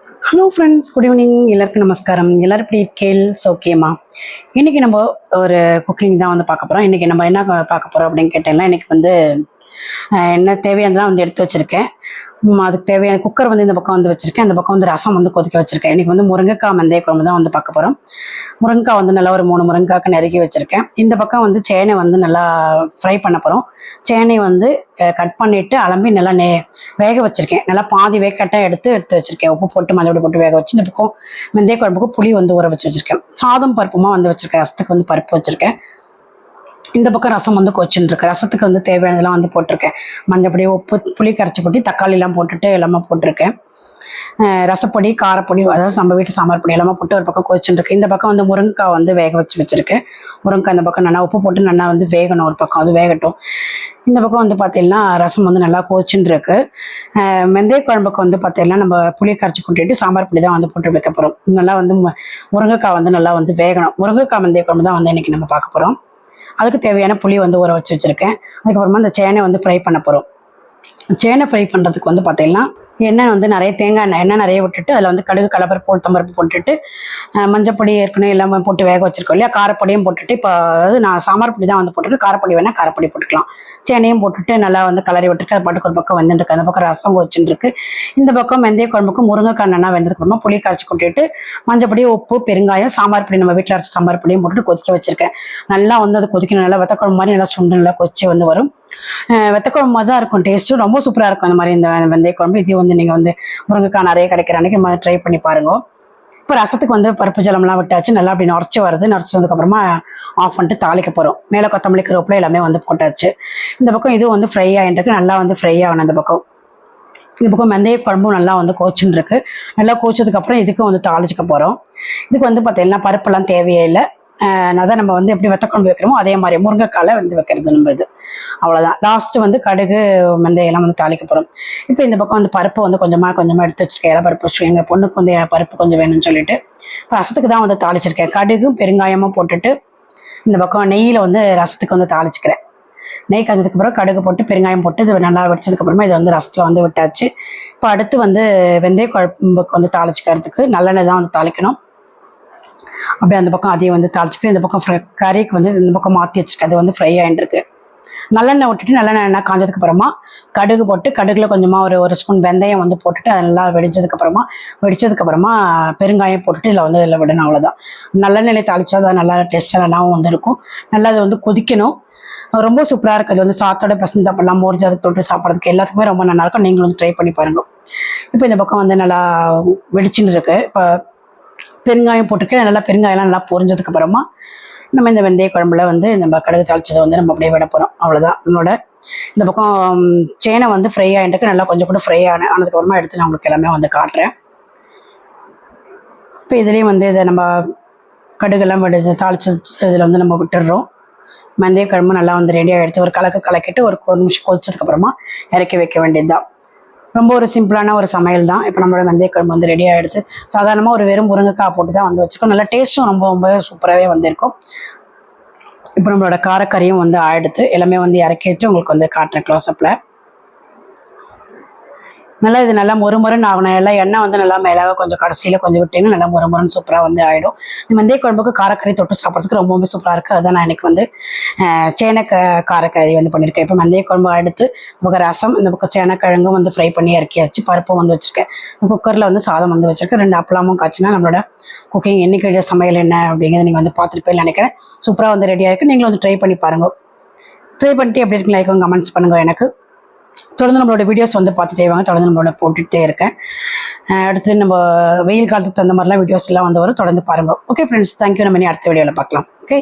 Hello friends, good evening. எல்லாருக்கும் நமஸ்காரம். எல்லோரும் இப்படி கேள் சௌக்கியமா? இன்றைக்கி நம்ம ஒரு குக்கிங் தான் வந்து பார்க்க போகிறோம். இன்றைக்கி நம்ம என்ன பார்க்க போகிறோம் அப்படின்னு கேட்டேன்னா, இன்றைக்கி வந்து என்ன தேவையானதெல்லாம் வந்து எடுத்து வச்சுருக்கேன். அதுக்கு தேவையான குக்கர் வந்து இந்த பக்கம் வந்து வச்சுருக்கேன். அந்த பக்கம் வந்து ரசம் வந்து கொதிக்க வச்சுருக்கேன். இன்றைக்கி வந்து முருங்கைக்காய் மந்தைய குழம்பு தான் வந்து பார்க்க போகிறோம். முருங்கைக்காய் வந்து நல்லா ஒரு 3 முருங்கைக்காய்க்கு நறுக்கி வச்சுருக்கேன். இந்த பக்கம் வந்து சேனை வந்து நல்லா ஃப்ரை பண்ண போகிறோம். சேனை வந்து கட் பண்ணிவிட்டு அலம்பி நல்லா வேக வச்சுருக்கேன். நல்லா பாதி வேக்கட்டாக எடுத்து வச்சுருக்கேன். உப்பு போட்டு மஞ்சள் போட்டு வேக வச்சு இந்த பக்கம் வெந்தய குழம்புக்கு புளி வந்து ஊற வச்சுருக்கேன். சாதம் பருப்புமா வந்து வச்சுருக்கேன். ரசத்துக்கு வந்து பருப்பு வச்சுருக்கேன். இந்த பக்கம் ரசம் வந்து கொச்சின்னு இருக்கு. ரசத்துக்கு வந்து தேவையானதெல்லாம் வந்து போட்டிருக்கேன். மஞ்சப்பொடி, உப்பு, புளி கரைச்சி கொட்டி தக்காளிலாம் போட்டுட்டு எல்லாமே போட்டிருக்கேன். ரசப்பொடி, காரப்பொடி, அதாவது நம்ம வீட்டு சாம்பார் பொடி எல்லாமே போட்டு ஒரு பக்கம் கொச்சின்னு இருக்கு. இந்த பக்கம் வந்து முருங்கைக்காய் வந்து வேக வச்சுருக்கேன். முருங்கைக்காய் இந்த பக்கம் நல்லா உப்பு போட்டு நல்லா வந்து வேகணும். ஒரு பக்கம் அது வேகட்டும். இந்த பக்கம் வந்து பார்த்தீங்கன்னா ரசம் வந்து நல்லா கொச்சின்னு இருக்கு. வெந்தய குழம்புக்கு வந்து பார்த்தீங்கன்னா நம்ம புளி கரைச்சி கொட்டிட்டு சாம்பார் பொடி தான் வந்து போட்டு வைக்க போகிறோம். நல்லா வந்து முருங்கைக்காய் வந்து நல்லா வந்து வேகணும். முருங்கைக்காய் வெந்தய குழம்பு தான் வந்து இன்றைக்கி நம்ம பார்க்க போகிறோம். அதுக்கு தேவையான புளி வந்து ஊற வச்சுருக்கேன். அதுக்கப்புறமா இந்த சேனை வந்து ஃப்ரை பண்ண போகிறோம். சேனை ஃப்ரை பண்ணுறதுக்கு வந்து பார்த்தீங்கன்னா எண்ணெய் வந்து நிறைய எண்ணெய் நிறைய விட்டுட்டு அதில் வந்து கடுகு, கடலப்பருப்பு, உளுத்தம்பருப்பு போட்டுட்டு மஞ்சப்பொடி ஏற்கனவே எல்லாமே போட்டு வேக வச்சுருக்கோம் இல்லையா, காரப்பொடியும் போட்டுட்டு இப்போ அதாவது நான் சாம்பார் பொடி தான் வந்து போட்டுருக்கு. காரப்பொடி வேணால் காரப்பொடி போட்டுக்கலாம். சேனையும் போட்டுட்டு நல்லா வந்து கலரி விட்டுட்டு அது பாட்டுக்கு ஒரு பக்கம் வெந்துருக்கு. அந்த பக்கம் ரசம் வச்சுருக்கு. இந்த பக்கம் வெந்தய குழம்புக்கு முருங்கைக்காய் நல்லா வெந்ததுக்கப்புறமா புளி கரைச்சி கொட்டிட்டு மஞ்சப்பொடி, உப்பு, பெருங்காயம், சாம்பார் பொடி நம்ம வீட்டில் அரைச்சி சாம்பார் பொடியும் போட்டுட்டு கொதிக்க வச்சுருக்கேன். நல்லா வந்து அது கொதிக்கணும். நல்லா வெத்த குழம்பு மாதிரி நல்லா சுண்டு நல்லா கொதிச்சு வந்து வரும். வெத்தக்குழம்பு மாதிரி தான் இருக்கும். டேஸ்ட்டும் ரொம்ப சூப்பராக இருக்கும். அந்த மாதிரி இந்த வெந்தய குழம்பு இது வந்து நீங்கள் வந்து முருங்கைக்காய் நிறைய கிடைக்கிற அன்றைக்கி ட்ரை பண்ணி பாருங்க. இப்போ ரசத்துக்கு வந்து பருப்பு ஜலம்லாம் விட்டாச்சு. நல்லா அப்படி நுரைச்சி வருது. நுரைச்சி வந்ததுக்கப்புறமா ஆஃப் பண்ணிட்டு தாளிக்க போகிறோம். மேலே கொத்தமல்லி, கருவேப்பிலை எல்லாமே வந்து போட்டாச்சு. இந்த பக்கம் இதுவும் வந்து ஃப்ரை ஆகிட்டுருக்கு. நல்லா வந்து ஃப்ரை ஆகணும். இந்த பக்கம் வெந்தய குழம்பும் நல்லா வந்து கோச்சின்னு இருக்கு. நல்லா கோச்சதுக்கப்புறம் இதுக்கும் வந்து தாளிச்சிக்க போகிறோம். இதுக்கு வந்து பார்த்தீங்கன்னா பருப்பெல்லாம் தேவையே இல்லை. அதான் நம்ம வந்து எப்படி வெத்தக்குழம்பு வைக்கிறோமோ அதே மாதிரி முருங்கைக்காயில் வந்து வைக்கிறது நம்ம இது. அவ்வளோதான். லாஸ்ட்டு வந்து கடுகு, வெந்தயம்லாம் வந்து தாளிக்க போகிறோம். இப்போ இந்த பக்கம் வந்து பருப்பு வந்து கொஞ்சமாக எடுத்து வச்சுருக்கேன். இலை பருப்பு வச்சு எங்கள் பொண்ணுக்கு வந்து பருப்பு கொஞ்சம் வேணும்னு சொல்லிட்டு ரசத்துக்கு தான் வந்து தாளிச்சிருக்கேன். கடுகும் பெருங்காயமும் போட்டுட்டு இந்த பக்கம் நெய்யில் வந்து ரசத்துக்கு வந்து தாளிச்சிக்கிறேன். நெய் காய்ச்சதுக்கப்புறம் கடுகு போட்டு பெருங்காயம் போட்டு இது நல்லா வெடிச்சதுக்கப்புறமா இதை வந்து ரசத்தில் வந்து விட்டாச்சு. இப்போ அடுத்து வந்து வெந்தய குழம்புக்கு வந்து தாளிச்சிக்கிறதுக்கு நல்லெண்ணெய் தான் வந்து தாளிக்கணும். அப்படியே அந்த பக்கம் அதையும் வந்து தாளிச்சிட்டு இந்த பக்கம் கறிக்கு வந்து இந்த பக்கம் மாற்றி வச்சுருக்கேன். அது வந்து ஃப்ரை ஆகிட்டுருக்கு. நல்லெண்ணெய் விட்டுட்டு நல்லெண்ணெய் காஞ்சதுக்கு அப்புறமா கடுகு போட்டு கடுகுல கொஞ்சமாக ஒரு ஸ்பூன் வெந்தயம் வந்து போட்டுட்டு அது நல்லா வெடிச்சதுக்கப்புறமா பெருங்காயம் போட்டுட்டு இதில் விடணும். அவ்வளோதான். நல்லெண்ணெய் தாளிச்சா அது நல்லா டேஸ்ட்டாக நல்லாவும் வந்து இருக்கும். நல்லா அது வந்து கொதிக்கணும். ரொம்ப சூப்பராக இருக்குது. அது வந்து சாத்தோட பசங்க சாப்பிடலாம், மோர் அதை தொட்டு சாப்பிட்றதுக்கு எல்லாத்துக்குமே ரொம்ப நல்லாயிருக்கும். நீங்களும் வந்து ட்ரை பண்ணி பாருங்கள். இப்போ இந்த பக்கம் வந்து நல்லா வெடிச்சுன்னு இருக்குது. இப்போ பெருங்காயம் போட்டுட்டு நல்லா பெருங்காயம்லாம் நல்லா பொரிஞ்சதுக்கப்புறமா நம்ம இந்த வெந்தய குழம்புல வந்து நம்ம கடுகு தாளிச்சதை வந்து நம்ம அப்படியே விட போகிறோம். அவ்வளோதான். என்னோட இந்த பக்கம் சேனை வந்து ஃப்ரை ஆகிட்டுருக்கு. நல்லா கொஞ்சம் கூட ஃப்ரை ஆனதுக்கப்புறமா எடுத்து நான் உங்களுக்கு எல்லாமே வந்து காட்டுறேன். இப்போ இதுலேயும் வந்து இதை நம்ம கடுகெல்லாம் தாளிச்ச இதில் வந்து நம்ம விட்டுடுறோம். வெந்தய குழம்பு நல்லா வந்து ரெடியாக எடுத்து ஒரு கலக்கிட்டு ஒரு நிமிஷம் கொதிச்சதுக்கப்புறமா இறக்கி வைக்க வேண்டியது தான். ரொம்ப ஒரு சிம்பிளான ஒரு சமையல் தான். இப்போ நம்மளோட வெந்தய குழம்பு வந்து ரெடியாக எடுத்து சாதாரணமாக ஒரு வெறும் முருங்கைக்காய் போட்டு தான் வந்து வச்சுக்கோம். நல்லா டேஸ்ட்டும் ரொம்ப சூப்பராகவே வந்திருக்கும். இப்போ நம்மளோட காரக்கறியும் வந்து ஆயிடுத்து. எல்லாமே வந்து இறக்கிட்டு உங்களுக்கு வந்து காட்டுறேன் க்ளோஸ்அப்பில். நல்லா இது நல்லா மொறுமொறுன்னு ஆகணும். எல்லாம் எண்ணெய் வந்து நல்லா மேலே கொஞ்சம் கடைசியில் கொஞ்சம் விட்டிங்கன்னா நல்லா மொறுமொறுன்னு சூப்பராக வந்து ஆகிடும். இந்த வெந்தய குழம்புக்கு காரக்கறி தொட்டு சாப்பிட்றதுக்கு ரொம்பவே சூப்பராக இருக்குது. அதுதான் நான் எனக்கு வந்து சேனை காரக்கறி வந்து பண்ணியிருக்கேன். இப்போ வெந்தய குழம்பு எடுத்து நமக்கு ரசம், இந்த பக்கம் சேனைக்கிழங்கும் வந்து ஃப்ரை பண்ணி இறக்கியாச்சு. பருப்பும் வந்து வச்சுருக்கேன். குக்கரில் வந்து சாதம் வந்து வச்சுருக்கேன். 2 அப்பளமும் காய்ச்சினா நம்மளோட குக்கிங் என்னைக்கு சமையல் என்ன அப்படிங்கிறத நீங்கள் வந்து பார்த்துருப்பேன்னு நினைக்கிறேன். சூப்பராக வந்து ரெடியாக இருக்குது. நீங்களும் வந்து ட்ரை பண்ணி பாருங்கள். ட்ரை பண்ணிட்டு எப்படி இருக்குன்னு லைக்கும் கமெண்ட்ஸ் பண்ணுங்கள். எனக்கு தொடர்ந்து நம்மளோட வீடியோஸ் வந்து பார்த்துட்டே வாங்க. தொடர்ந்து நம்மளோட போட்டுகிட்டே இருக்கேன். அடுத்து நம்ம வெயில் காலத்துக்கு தகுந்த மாதிரிலாம் வீடியோஸ்லாம் வந்து வரும். தொடர்ந்து பாருங்கள். Okay friends, thank you. நம்ம இனி அடுத்த வீடியோவில் பார்க்கலாம். ஓகே.